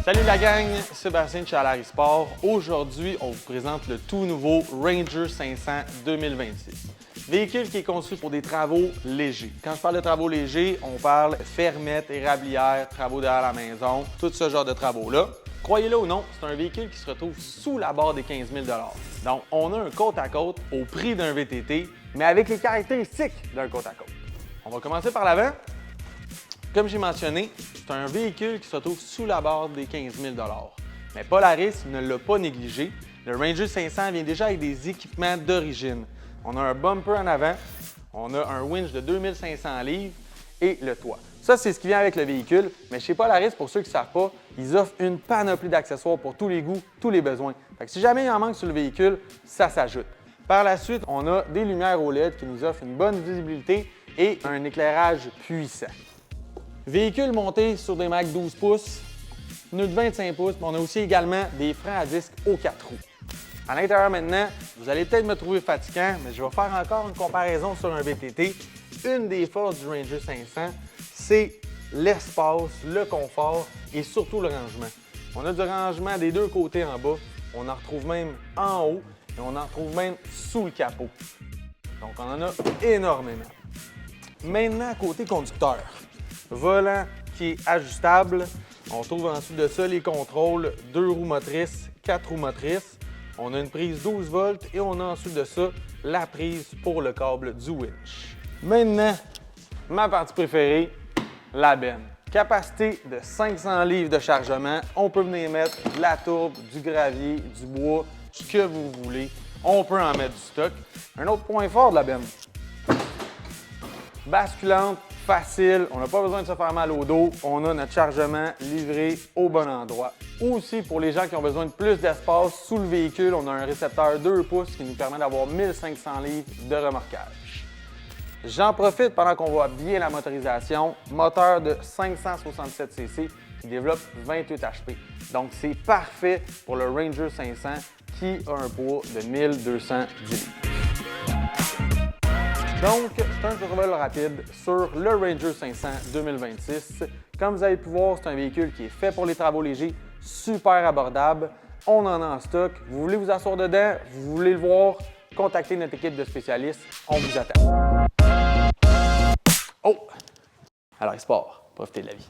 Salut la gang, Sébastien de chez Alary Sport. Aujourd'hui, on vous présente le tout nouveau Ranger 500 2026. Véhicule qui est conçu pour des travaux légers. Quand je parle de travaux légers, on parle fermettes, érablières, travaux derrière la maison, tout ce genre de travaux-là. Croyez-le ou non, c'est un véhicule qui se retrouve sous la barre des 15 000 $. Donc, on a un côte-à-côte au prix d'un VTT, mais avec les caractéristiques d'un côte-à-côte. On va commencer par l'avant. Comme j'ai mentionné, c'est un véhicule qui se retrouve sous la barre des 15 000 $. Mais Polaris ne l'a pas négligé. Le Ranger 500 vient déjà avec des équipements d'origine. On a un bumper en avant, on a un winch de 2500 livres et le toit. Ça, c'est ce qui vient avec le véhicule, mais chez Polaris, pour ceux qui ne savent pas, ils offrent une panoplie d'accessoires pour tous les goûts, tous les besoins. Fait que si jamais il en manque sur le véhicule, ça s'ajoute. Par la suite, on a des lumières OLED qui nous offrent une bonne visibilité et un éclairage puissant. Véhicule monté sur des Mac 12 pouces, pneus de 25 pouces, mais on a aussi également des freins à disque aux 4 roues. À l'intérieur maintenant, vous allez peut-être me trouver fatigant, mais je vais faire encore une comparaison sur un VTT. Une des forces du Ranger 500, c'est l'espace, le confort et surtout le rangement. On a du rangement des deux côtés en bas, on en retrouve même en haut et on en retrouve même sous le capot. Donc on en a énormément. Maintenant, côté conducteur. Volant qui est ajustable. On trouve ensuite de ça les contrôles 2 roues motrices, 4 roues motrices. On a une prise 12 volts et on a ensuite de ça la prise pour le câble du winch. Maintenant, ma partie préférée, la benne. Capacité de 500 livres de chargement. On peut venir mettre de la tourbe, du gravier, du bois, ce que vous voulez. On peut en mettre du stock. Un autre point fort de la benne. Basculante, facile, on n'a pas besoin de se faire mal au dos, on a notre chargement livré au bon endroit. Aussi, pour les gens qui ont besoin de plus d'espace sous le véhicule, on a un récepteur 2 pouces qui nous permet d'avoir 1500 livres de remorquage. J'en profite pendant qu'on voit bien la motorisation, moteur de 567 cc qui développe 28 HP. Donc, c'est parfait pour le Ranger 500 qui a un poids de 1210 livres. Donc, c'est un survol rapide sur le Ranger 500 2026. Comme vous avez pu voir, c'est un véhicule qui est fait pour les travaux légers, super abordable. On en a en stock. Vous voulez vous asseoir dedans, vous voulez le voir, contactez notre équipe de spécialistes. On vous attend. Oh! Alors, sport, profitez de la vie.